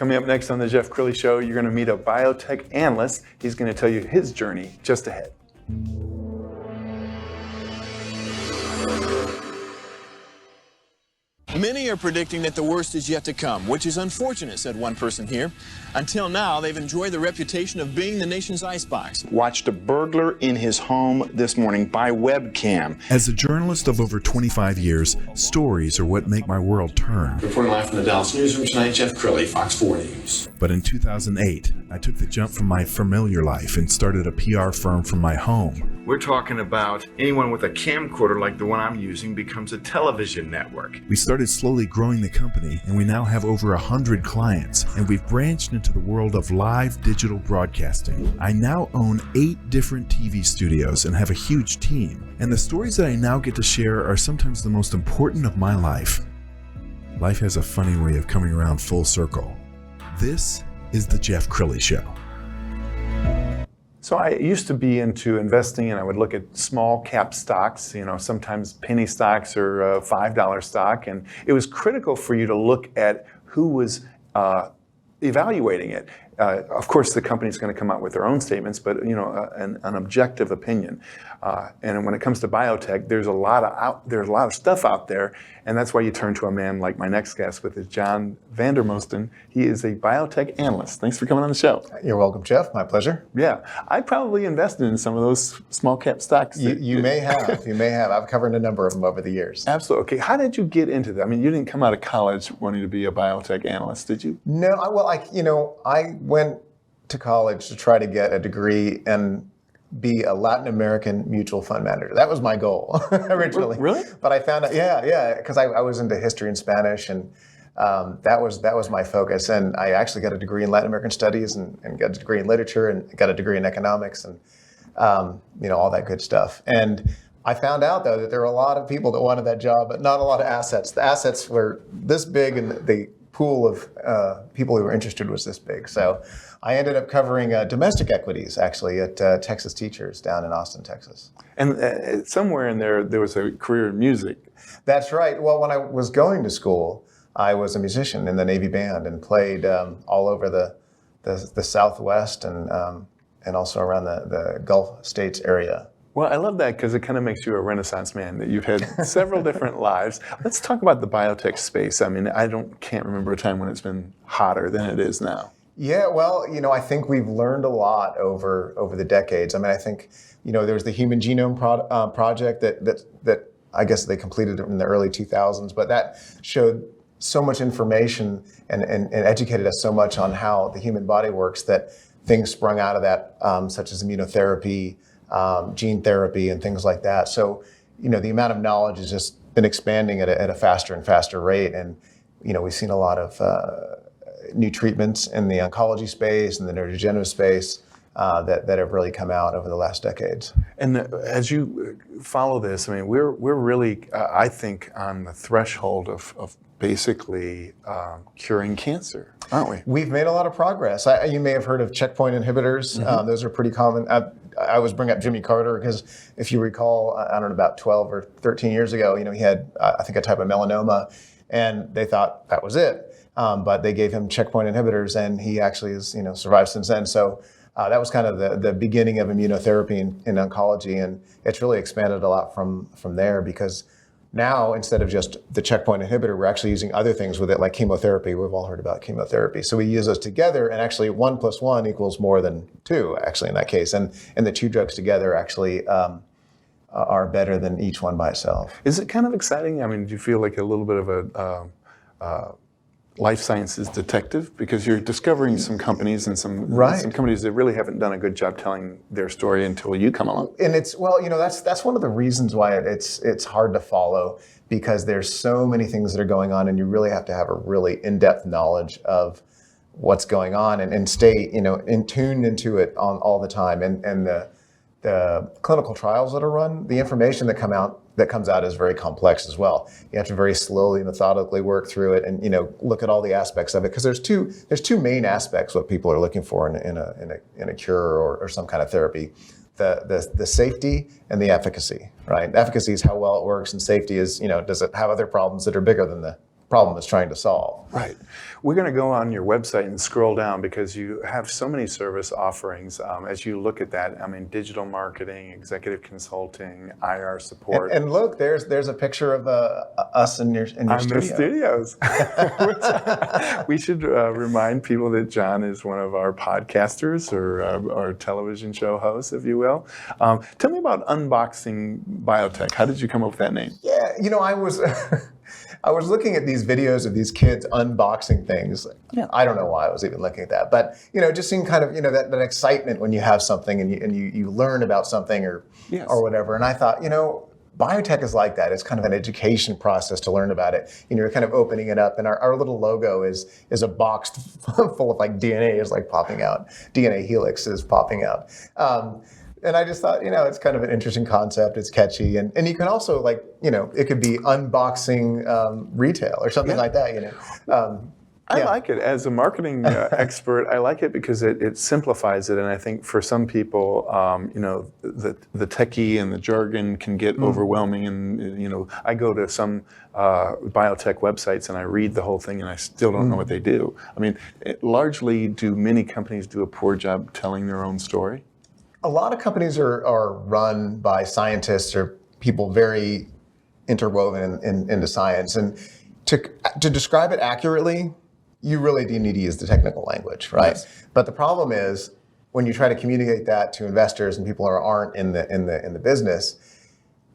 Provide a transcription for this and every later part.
Coming up next on the Jeff Crilley Show, you're going to meet a biotech analyst. He's going to tell you his journey just ahead. Many are predicting that the worst is yet to come, which is unfortunate, said one person here. Until now, they've enjoyed the reputation of being the nation's icebox. Watched a burglar in his home this morning by webcam. As a journalist of over 25 years, stories are what make my world turn. Reporting live from the Dallas newsroom tonight, Jeff Crilley, Fox 4 News. But in 2008, I took the jump from my familiar life and started a PR firm from my home. We're talking about anyone with a camcorder like the one I'm using becomes a television network. We started slowly growing the company, and we now have over 100 clients, and we've branched into the world of live digital broadcasting. I now own 8 different TV studios and have a huge team, and the stories that I now get to share are sometimes the most important of my life. Life has a funny way of coming around full circle. This is the Jeff Crilley Show. So I used to be into investing, and I would look at small cap stocks, sometimes penny stocks or $5 stock. And it was critical for you to look at who was evaluating it. Of course, the company's going to come out with their own statements, but an objective opinion. And when it comes to biotech, there's a lot of stuff out there, and that's why you turn to a man like my next guest, with John Vandermosten. He is a biotech analyst. Thanks for coming on the show. You're welcome, Jeff. My pleasure. Yeah, I probably invested in some of those small cap stocks. You may have. You may have. I've covered a number of them over the years. Absolutely. Okay, how did you get into that? I mean, you didn't come out of college wanting to be a biotech analyst, did you? No. I went to college to try to get a degree and be a Latin American mutual fund manager. That was my goal originally. Really? But I found out, because I was into history and Spanish, and that was my focus. And I actually got a degree in Latin American studies and got a degree in literature and got a degree in economics and all that good stuff. And I found out, though, that there were a lot of people that wanted that job, but not a lot of assets. The assets were this big, and the pool of people who were interested was this big. So I ended up covering domestic equities, actually, at Texas Teachers down in Austin, Texas. And somewhere in there was a career in music. That's right. Well, when I was going to school, I was a musician in the Navy band and played all over the Southwest and also around the Gulf States area. Well, I love that because it kind of makes you a Renaissance man, that you've had several different lives. Let's talk about the biotech space. I mean, can't remember a time when it's been hotter than it is now. Yeah, well, I think we've learned a lot over the decades. I mean, I think, there was the Human Genome Project that I guess they completed in the early 2000s, but that showed so much information and educated us so much on how the human body works that things sprung out of that, such as immunotherapy, gene therapy, and things like that. So, the amount of knowledge has just been expanding at a faster and faster rate. And, we've seen a lot of new treatments in the oncology space and the neurodegenerative space that have really come out over the last decades. And as you follow this, I mean, we're really, I think, on the threshold of basically curing cancer, aren't we? We've made a lot of progress. You may have heard of checkpoint inhibitors. Mm-hmm. Those are pretty common. I always bring up Jimmy Carter because if you recall, I don't know, about 12 or 13 years ago, he had, I think, a type of melanoma, and they thought that was it. But they gave him checkpoint inhibitors, and he actually has, survived since then. So that was kind of the beginning of immunotherapy in oncology, and it's really expanded a lot from there, because now, instead of just the checkpoint inhibitor, we're actually using other things with it, like chemotherapy. We've all heard about chemotherapy. So we use those together, and actually 1 + 1 equals more than 2, actually, in that case. And the two drugs together actually are better than each one by itself. Is it kind of exciting? I mean, do you feel like a little bit of a life sciences detective, because you're discovering some companies and some companies that really haven't done a good job telling their story until you come along? And it's, that's one of the reasons why it's hard to follow, because there's so many things that are going on, and you really have to have a really in-depth knowledge of what's going on and stay, tuned into it all the time. And the clinical trials that are run, the information that comes out is very complex as well. You have to very slowly, methodically work through it and look at all the aspects of it, because there's two main aspects what people are looking for in a cure or some kind of therapy: the safety and the efficacy. Right? Efficacy is how well it works, and safety is does it have other problems that are bigger than the problem it's trying to solve. Right. We're going to go on your website and scroll down because you have so many service offerings. As you look at that, I mean, digital marketing, executive consulting, IR support. And look, there's a picture of us in your studio. The studios. We should remind people that John is one of our podcasters or our television show hosts, if you will. Tell me about Unboxing Biotech. How did you come up with that name? Yeah, I was I was looking at these videos of these kids unboxing things. Yeah. I don't know why I was even looking at that, but just seeing kind of that excitement when you have something and you learn about something or whatever. And I thought, biotech is like that. It's kind of an education process to learn about it. You're kind of opening it up, and our little logo is a box full of like DNA is like popping out. DNA helix is popping out. And I just thought, it's kind of an interesting concept. It's catchy. And you can also it could be unboxing retail or something like that, I like it. As a marketing expert, I like it because it simplifies it. And I think for some people, the techie and the jargon can get overwhelming. And, I go to some biotech websites and I read the whole thing and I still don't know what they do. I mean, largely, do many companies do a poor job telling their own story? A lot of companies are run by scientists or people very interwoven into science. And to describe it accurately, you really do need to use the technical language, right? Yes. But the problem is when you try to communicate that to investors and people who aren't in the business,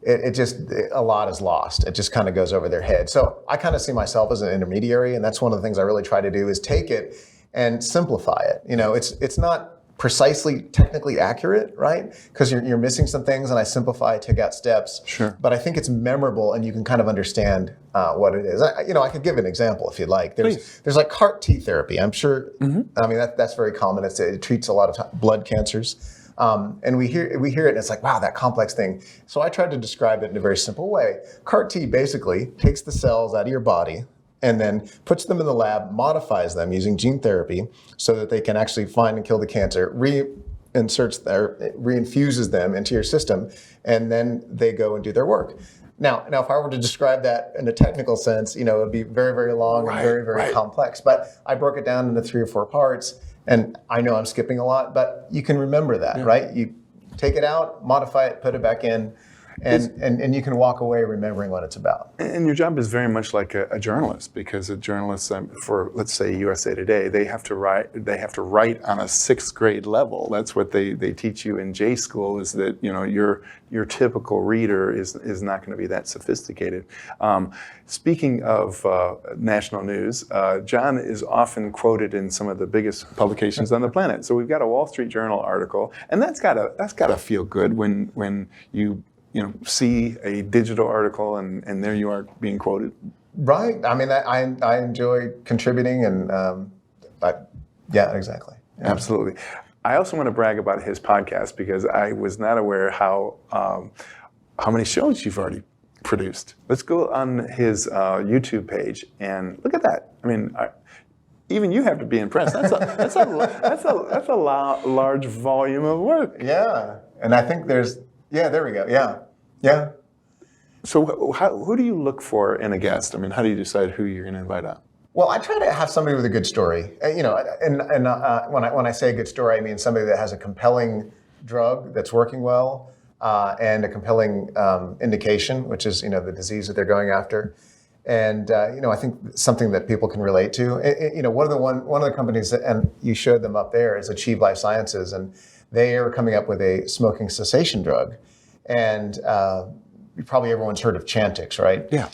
a lot is lost. It just kind of goes over their head. So I kind of see myself as an intermediary, and that's one of the things I really try to do is take it and simplify it. It's not precisely technically accurate, right? Because you're missing some things, and I simplify, take out steps. Sure. But I think it's memorable, and you can kind of understand what it is. I could give an example if you'd like. There's like CAR-T therapy. I'm sure. I mean that's very common. It treats a lot of blood cancers, and we hear it, and it's like, wow, that complex thing. So I tried to describe it in a very simple way. CAR-T basically takes the cells out of your body and then puts them in the lab, modifies them using gene therapy so that they can actually find and kill the cancer, reinfuses them into your system, and then they go and do their work. Now, if I were to describe that in a technical sense, it would be very, very long and very, very complex. But I broke it down into 3 or 4 parts, and I know I'm skipping a lot, but you can remember that, right? You take it out, modify it, put it back in, and you can walk away remembering what it's about. And your job is very much like a journalist, because a journalist for, let's say, USA Today, they have to write on a 6th grade level. That's what they teach you in J school, is that your typical reader is not going to be that sophisticated. Speaking of national news, John is often quoted in some of the biggest publications on the planet. So we've got a Wall Street Journal article, and that's gotta feel good when you see a digital article and there you are being quoted. Right. I mean, I enjoy contributing, and yeah, exactly. Yeah. Absolutely. I also want to brag about his podcast, because I was not aware how many shows you've already produced. Let's go on his YouTube page and look at that. I mean, even you have to be impressed. That's a large volume of work. Yeah, and I think there we go. Yeah. So who do you look for in a guest? I mean, how do you decide who you're going to invite on? Well, I try to have somebody with a good story. And when I say a good story, I mean somebody that has a compelling drug that's working well, and a compelling indication, which is the disease that they're going after. And I think something that people can relate to. One of the companies and you showed them up there is Achieve Life Sciences, and they are coming up with a smoking cessation drug. And probably everyone's heard of Chantix, right? Yeah.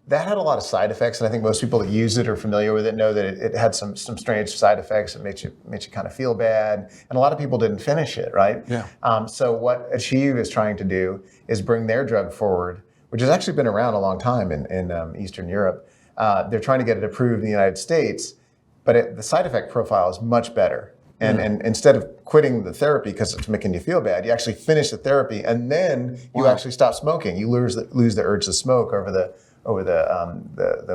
That had a lot of side effects, and I think most people that use it or familiar with it know that it had some strange side effects. It makes you kind of feel bad, and a lot of people didn't finish it, right? Yeah. So what Achieve is trying to do is bring their drug forward, which has actually been around a long time in Eastern Europe. They're trying to get it approved in the United States, but the side effect profile is much better. And instead of quitting the therapy because it's making you feel bad, you actually finish the therapy, and then you actually stop smoking. You lose the urge to smoke over the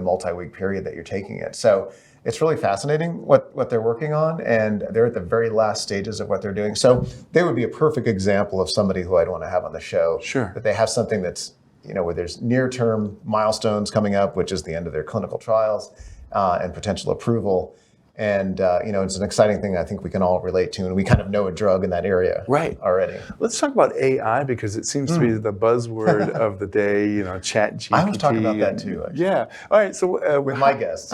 multi-week period that you're taking it. So it's really fascinating what they're working on, and they're at the very last stages of what they're doing. So they would be a perfect example of somebody who I'd want to have on the show. Sure. That they have something that's where there's near-term milestones coming up, which is the end of their clinical trials and potential approval. And it's an exciting thing I think we can all relate to, and we kind of know a drug in that area already. Let's talk about AI, because it seems to be the buzzword of the day. Chat GPT. I was talking about that too, actually. Yeah. All right. So with my guests,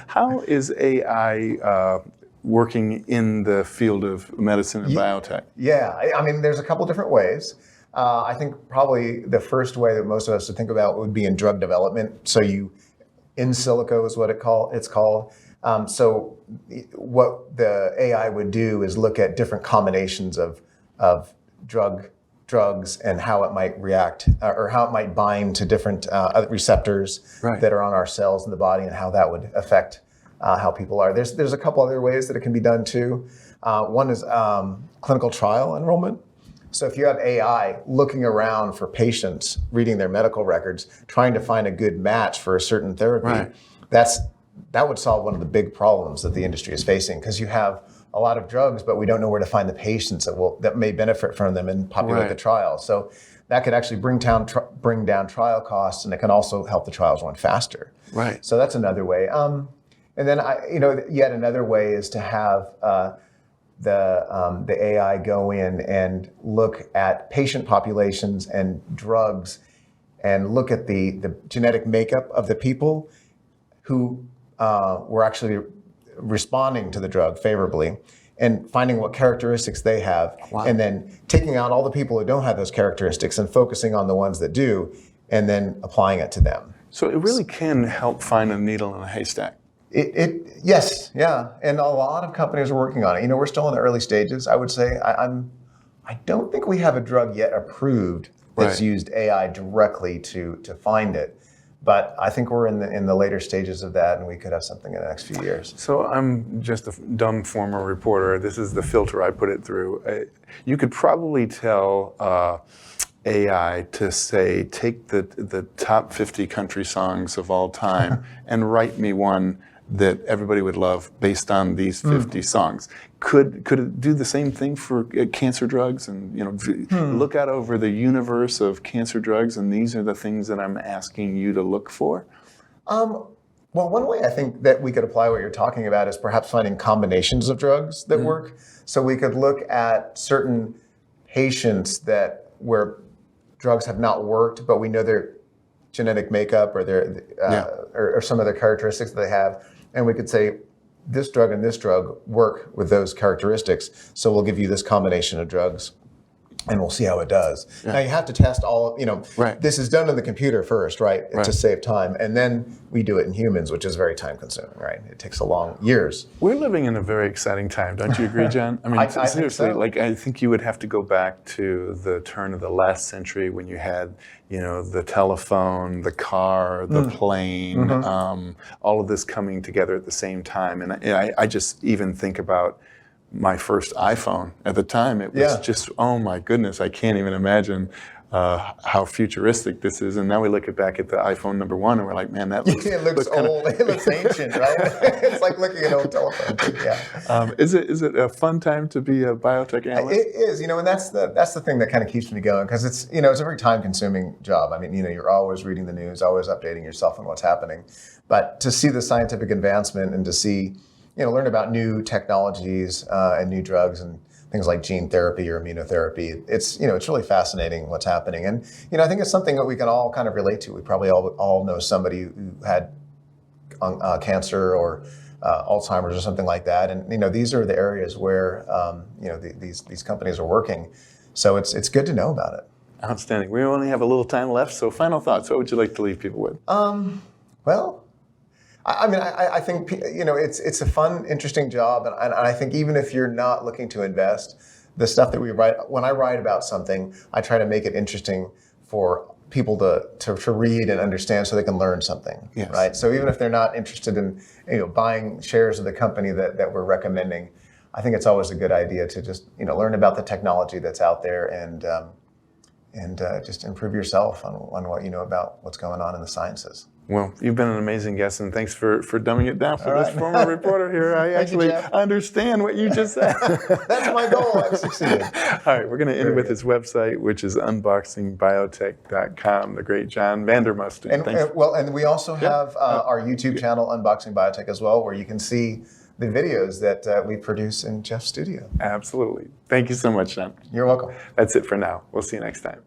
how is AI working in the field of medicine and biotech? Yeah, I mean, there's a couple different ways. I think probably the first way that most of us would think about would be in drug development. So in silico is what it's called. So what the AI would do is look at different combinations of drugs and how it might react or how it might bind to different receptors that are on our cells in the body, and how that would affect how people are. There's a couple other ways that it can be done too. One is clinical trial enrollment. So if you have AI looking around for patients, reading their medical records, trying to find a good match for a certain therapy, that would solve one of the big problems that the industry is facing, because you have a lot of drugs, but we don't know where to find the patients that may benefit from them and populate the trial. So that could actually bring down trial costs, and it can also help the trials run faster. Right. So that's another way. And then yet another way is to have the AI go in and look at patient populations and drugs, and look at the genetic makeup of the people who were actually responding to the drug favorably, and finding what characteristics they have, and then taking out all the people who don't have those characteristics and focusing on the ones that do, and then applying it to them. So it really can help find a needle in a haystack. Yes, yeah, and a lot of companies are working on it. We're still in the early stages. I would say I don't think we have a drug yet approved that's used AI directly to find it. But I think we're in the later stages of that, and we could have something in the next few years. So I'm just a dumb former reporter. This is the filter I put it through. You could probably tell AI to say, take the top 50 country songs of all time and write me one that everybody would love based on these 50 songs. Could it do the same thing for cancer drugs, and look out over the universe of cancer drugs, and these are the things that I'm asking you to look for? Well, one way I think that we could apply what you're talking about is perhaps finding combinations of drugs that work. So we could look at certain patients where drugs have not worked, but we know their genetic makeup or their or some of the characteristics that they have, and we could say, this drug and this drug work with those characteristics, so we'll give you this combination of drugs, and we'll see how it does. Now you have to test all, this is done in the computer first, to save time, and then we do it in humans, which is very time consuming, right? It takes years. We're living in a very exciting time, don't you agree, John? I mean, seriously, I think you would have to go back to the turn of the last century when you had, the telephone, the car, the plane, all of this coming together at the same time. And I just even think about my first iPhone. At the time, it was just, oh my goodness, I can't even imagine how futuristic this is. And now we look back at the iPhone number 1 and we're like, man, that looks, it looks old. It looks ancient, right? It's like looking at an old telephone. Yeah. Is it a fun time to be a biotech analyst? It is, and that's the thing that kind of keeps me going, because it's it's a very time consuming job. I mean, you're always reading the news, always updating yourself on what's happening. But to see the scientific advancement and to see, learn about new technologies and new drugs and things like gene therapy or immunotherapy, it's really fascinating what's happening. And I think it's something that we can all kind of relate to. We probably all know somebody who had cancer or Alzheimer's or something like that. And these are the areas where these companies are working. So it's good to know about it. Outstanding. We only have a little time left. So final thoughts. What would you like to leave people with? Well, I think it's a fun, interesting job, and I think even if you're not looking to invest, the stuff that we write, when I write about something, I try to make it interesting for people to read and understand, so they can learn something, right? So even if they're not interested in buying shares of the company that we're recommending, I think it's always a good idea to just learn about the technology that's out there and just improve yourself on what you know about what's going on in the sciences. Well, you've been an amazing guest, and thanks for dumbing it down for All this right. former reporter here. I Thank you, actually Jeff. understand what you just said. That's my goal. I've succeeded. All right, we're going to end with his website, which is unboxingbiotech.com. The great John Vandermosten. And we also have our YouTube channel, Unboxing Biotech, as well, where you can see the videos that we produce in Jeff's studio. Absolutely. Thank you so much, John. You're welcome. That's it for now. We'll see you next time.